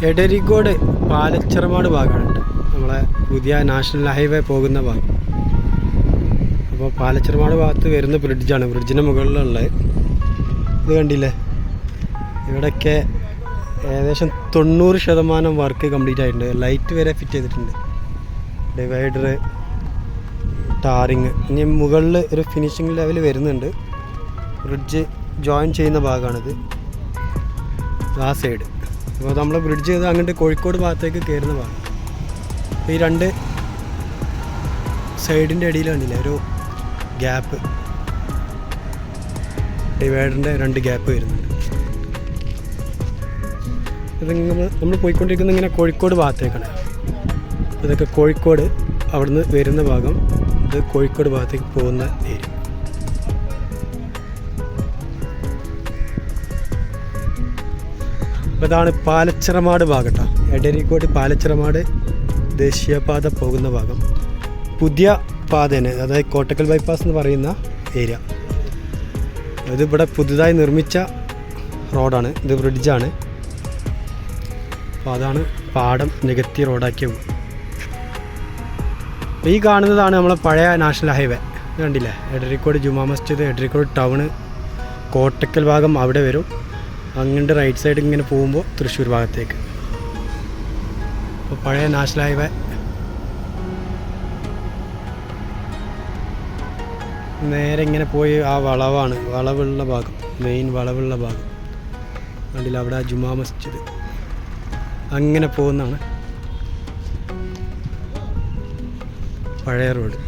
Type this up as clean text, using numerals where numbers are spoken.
എടരിക്കോട് പാലച്ചിറമാട് ഭാഗമാണ് നമ്മളെ പുതിയ നാഷണൽ ഹൈവേ പോകുന്ന ഭാഗം. അപ്പോൾ പാലച്ചിറമാട് ഭാഗത്ത് വരുന്ന ബ്രിഡ്ജാണ്, ബ്രിഡ്ജിന് മുകളിലുള്ളത്. ഇത് കണ്ടില്ലേ, ഇവിടെയൊക്കെ ഏകദേശം 90% വർക്ക് കംപ്ലീറ്റ് ആയിട്ടുണ്ട്. ലൈറ്റ് വരെ ഫിറ്റ് ചെയ്തിട്ടുണ്ട്, ഡിവൈഡർ, ടാറിങ്. ഇനി മുകളിൽ ഒരു ഫിനിഷിംഗ് ലെവൽ വരുന്നുണ്ട്. ബ്രിഡ്ജ് ജോയിൻ ചെയ്യുന്ന ഭാഗമാണിത്, ആ സൈഡ്. അപ്പോൾ നമ്മൾ ബ്രിഡ്ജ് ചെയ്ത് അങ്ങോട്ട് കോഴിക്കോട് ഭാഗത്തേക്ക് കയറുന്ന ഭാഗം. ഈ രണ്ട് സൈഡിൻ്റെ ഇടയിൽ കണ്ടില്ലേ ഒരു ഗ്യാപ്പ്, ഡിവൈഡറിൻ്റെ 2 ഗ്യാപ്പ് വരുന്നുണ്ട്. ഇതിങ്ങനെ നമ്മൾ പോയിക്കൊണ്ടിരിക്കുന്നത് ഇങ്ങനെ കോഴിക്കോട് ഭാഗത്തേക്കാണ്. ഇതൊക്കെ കോഴിക്കോട് അവിടുന്ന് വരുന്ന ഭാഗം, ഇത് കോഴിക്കോട് ഭാഗത്തേക്ക് പോകുന്ന ഏരിയ. അപ്പോൾ ഇതാണ് പാലച്ചിറമാട് ഭാഗം കേട്ടോ, എടരിക്കോട് പാലച്ചിറമാട് ദേശീയപാത പോകുന്ന ഭാഗം. പുതിയ പാതയാണ്, അതായത് കോട്ടക്കൽ ബൈപ്പാസ് എന്ന് പറയുന്ന ഏരിയ. ഇതിവിടെ പുതുതായി നിർമ്മിച്ച റോഡാണ്, ഇത് ബ്രിഡ്ജാണ്. അപ്പോൾ അതാണ് പാടം നികത്തി റോഡാക്കിയത്. ഈ കാണുന്നതാണ് നമ്മളെ പഴയ നാഷണൽ ഹൈവേ. ഇത് കണ്ടില്ലേ, എടരിക്കോട് ജുമാ മസ്ജിദ്, എടരിക്കോട് ടൗണ്, കോട്ടക്കൽ ഭാഗം അവിടെ വരും. അങ്ങോട്ട് റൈറ്റ് സൈഡ് ഇങ്ങനെ പോകുമ്പോൾ തൃശ്ശൂർ ഭാഗത്തേക്ക്. അപ്പോൾ പഴയ നാഷണൽ ഹൈവേ നേരെ ഇങ്ങനെ പോയി ആ വളവാണ്, വളവുള്ള ഭാഗം, മെയിൻ വളവുള്ള ഭാഗം കണ്ടില്ല, അവിടെ ആ ജുമാ മസ്ജിദ് അങ്ങനെ പോകുന്നതാണ് പഴയ റോഡ്.